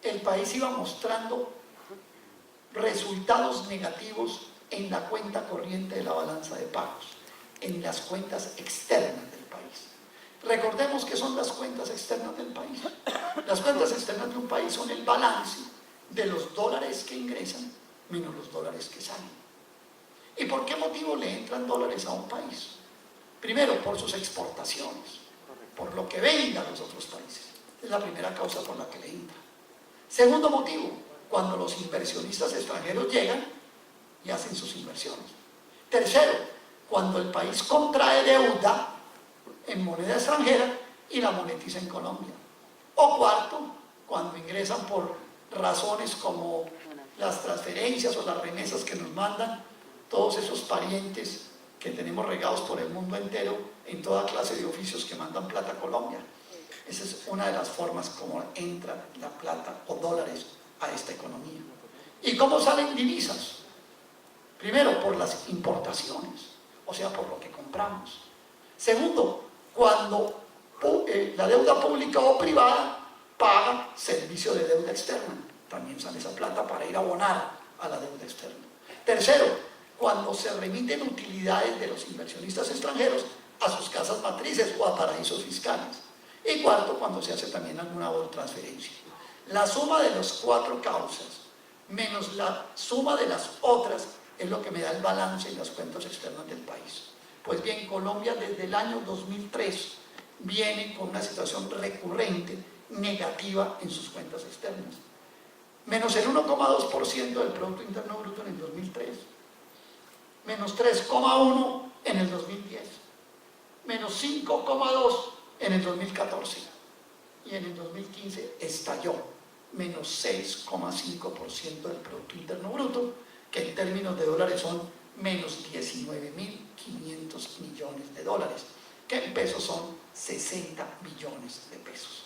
el país iba mostrando resultados negativos en la cuenta corriente de la balanza de pagos, en las cuentas externas del país. Recordemos que son las cuentas externas del país. Las cuentas externas de un país son el balance de los dólares que ingresan menos los dólares que salen. ¿Y por qué motivo le entran dólares a un país? Primero, por sus exportaciones, por lo que vende a los otros países. Es la primera causa por la que le entra. Segundo motivo, cuando los inversionistas extranjeros llegan y hacen sus inversiones. Tercero, cuando el país contrae deuda en moneda extranjera y la monetiza en Colombia. O cuarto, cuando ingresan por razones como las transferencias o las remesas que nos mandan todos esos parientes que tenemos regados por el mundo entero en toda clase de oficios que mandan plata a Colombia. Esa es una de las formas como entra la plata o dólares a esta economía. ¿Y cómo salen divisas? Primero, por las importaciones, o sea, por lo que compramos. Segundo, cuando la deuda pública o privada paga servicio de deuda externa. También sale esa plata para ir a abonar a la deuda externa. Tercero, cuando se remiten utilidades de los inversionistas extranjeros a sus casas matrices o a paraísos fiscales. Y cuarto, cuando se hace también alguna otra transferencia. La suma de las cuatro causas menos la suma de las otras es lo que me da el balance en las cuentas externas del país. Pues bien, Colombia desde el año 2003 viene con una situación recurrente negativa en sus cuentas externas. Menos el 1,2% del Producto Interno Bruto en el 2003, menos 3,1% en el 2010, menos 5,2% en el 2014 y en el 2015 estalló, menos 6,5% del Producto Interno Bruto, que en términos de dólares son menos 19.500 millones de dólares, que en pesos son 60 billones de pesos.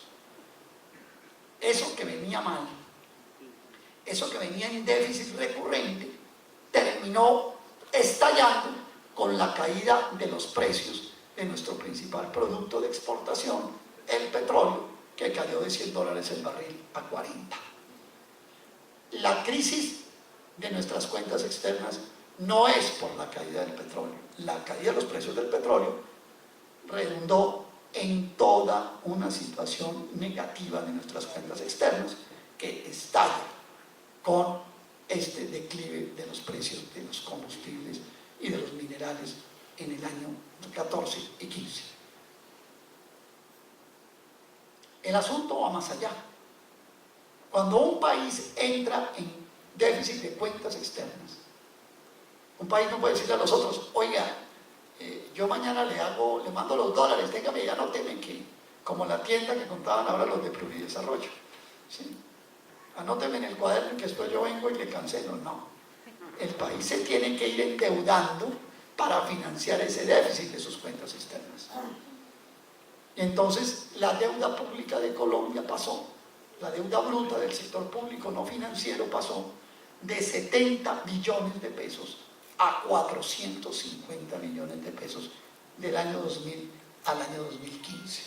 Eso que venía mal, eso que venía en déficit recurrente, terminó estallando con la caída de los precios de nuestro principal producto de exportación, el petróleo, que cayó de $100 el barril a 40. La crisis de nuestras cuentas externas no es por la caída del petróleo. La caída de los precios del petróleo redundó en toda una situación negativa de nuestras cuentas externas que estalla con este declive de los precios de los combustibles y de los minerales en el año 14 y 15. El asunto va más allá. Cuando un país entra en déficit de cuentas externas, un país no puede decirle a los otros, oiga, yo mañana le mando los dólares, téngame, ya no temen que, como la tienda que contaban ahora los de Pluridesarrollo, ¿sí? Anóteme en el cuaderno que después yo vengo y le cancelo. No, el país se tiene que ir endeudando para financiar ese déficit de sus cuentas externas. Y entonces la deuda pública de Colombia pasó, la deuda bruta del sector público no financiero pasó de 70 billones de pesos a 450 millones de pesos del año 2000 al año 2015.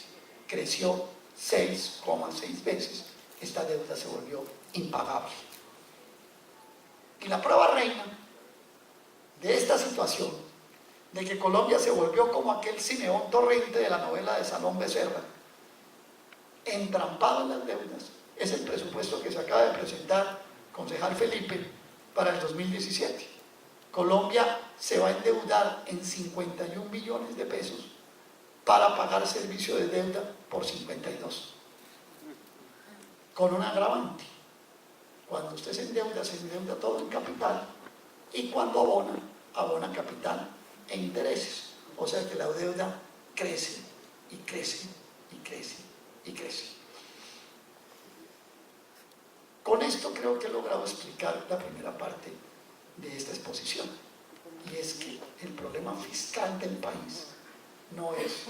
Creció 6,6 veces. Esta deuda se volvió impagable. Y la prueba reina de esta situación, de que Colombia se volvió como aquel Simeón Torrente de la novela de Salón Becerra, entrampado en las deudas, es el presupuesto que se acaba de presentar, concejal Felipe, para el 2017. Colombia se va a endeudar en 51 billones de pesos para pagar servicio de deuda por 52. Con un agravante. Cuando usted se endeuda todo en capital, y cuando abona capital e intereses. O sea que la deuda crece y crece y crece y crece. Con esto creo que he logrado explicar la primera parte de esta exposición, y es que el problema fiscal del país no es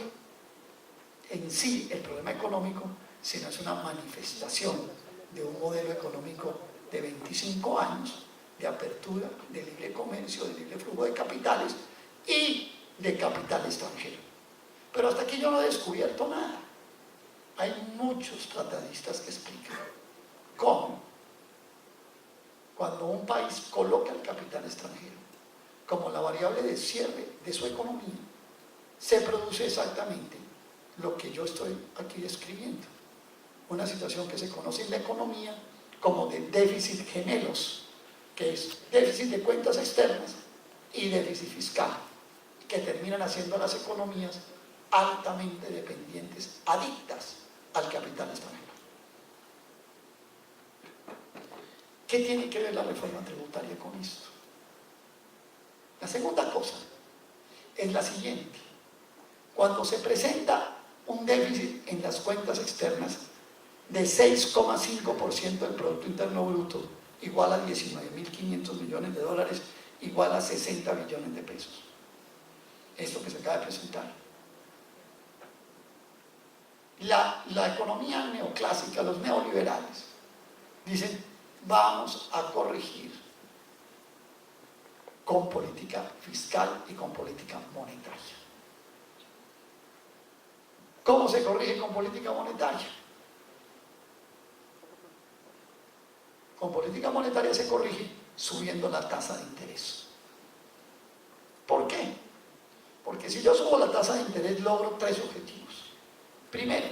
en sí el problema económico, sino es una manifestación de un modelo económico de 25 años de apertura, de libre comercio, de libre flujo de capitales y de capital extranjero. Pero hasta aquí yo no he descubierto nada. Hay muchos tratadistas que explican cómo cuando un país coloca el capital extranjero como la variable de cierre de su economía, se produce exactamente lo que yo estoy aquí describiendo. Una situación que se conoce en la economía como de déficit gemelos, que es déficit de cuentas externas y déficit fiscal, que terminan haciendo a las economías altamente dependientes, adictas al capital extranjero. ¿Qué tiene que ver la reforma tributaria con esto? La segunda cosa es la siguiente. Cuando se presenta un déficit en las cuentas externas de 6,5% del Producto Interno Bruto, igual a 19.500 millones de dólares, igual a 60 billones de pesos. Esto que se acaba de presentar. La economía neoclásica, los neoliberales, dicen, vamos a corregir con política fiscal y con política monetaria. ¿Cómo se corrige con política monetaria? Con política monetaria se corrige subiendo la tasa de interés. ¿Por qué? Porque si yo subo la tasa de interés logro tres objetivos. Primero,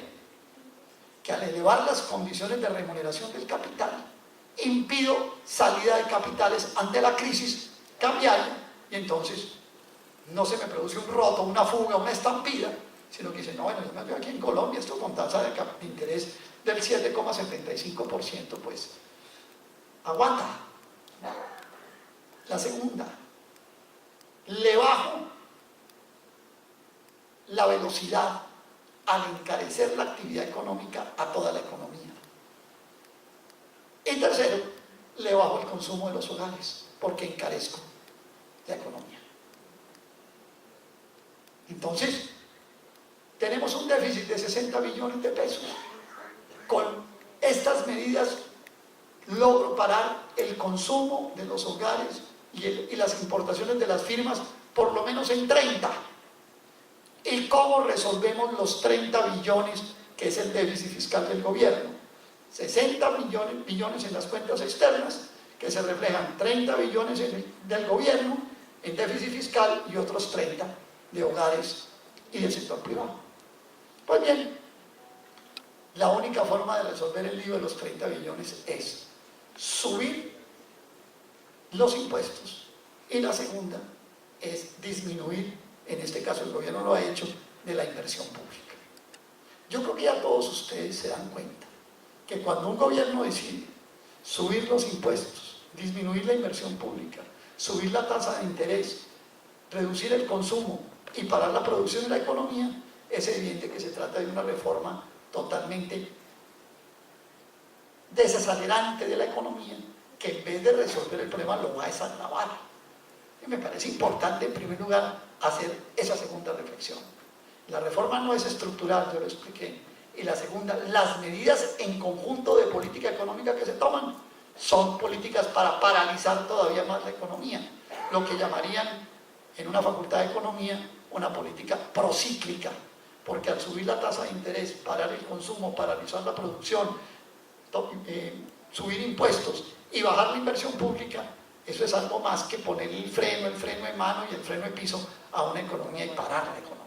que al elevar las condiciones de remuneración del capital, impido salida de capitales ante la crisis cambiaria y entonces no se me produce un roto, una fuga, una estampida, sino que dicen, no, bueno, yo me veo aquí en Colombia, esto con tasa de interés del 7,75%, pues aguanta. La segunda, le bajo la velocidad al encarecer la actividad económica a toda la economía. Y tercero, le bajo el consumo de los hogares, porque encarezco la economía. Entonces, tenemos un déficit de 60 billones de pesos. Con estas medidas logro parar el consumo de los hogares y las importaciones de las firmas por lo menos en 30. ¿Y cómo resolvemos los 30 billones que es el déficit fiscal del gobierno? 60 billones en las cuentas externas, que se reflejan 30 billones del gobierno en déficit fiscal y otros 30 de hogares y del sector privado. Pues bien, la única forma de resolver el lío de los 30 billones es subir los impuestos y la segunda es disminuir, en este caso el gobierno lo ha hecho, de la inversión pública. Yo creo que ya todos ustedes se dan cuenta que cuando un gobierno decide subir los impuestos, disminuir la inversión pública, subir la tasa de interés, reducir el consumo y parar la producción de la economía, es evidente que se trata de una reforma totalmente desacelerante de la economía, que en vez de resolver el problema lo va a desagravar. Y me parece importante, en primer lugar, hacer esa segunda reflexión. La reforma no es estructural, yo lo expliqué. Y la segunda, las medidas en conjunto de política económica que se toman son políticas para paralizar todavía más la economía, lo que llamarían en una facultad de economía una política procíclica, porque al subir la tasa de interés, parar el consumo, paralizar la producción, subir impuestos y bajar la inversión pública, eso es algo más que poner el freno de mano y el freno de piso a una economía y parar la economía.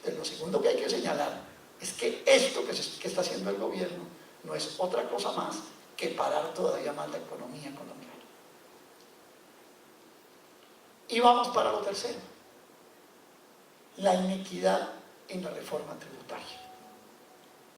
Entonces, lo segundo que hay que señalar es que esto que está haciendo el gobierno no es otra cosa más que parar todavía más la economía colombiana. Y vamos para lo tercero, la inequidad en la reforma tributaria.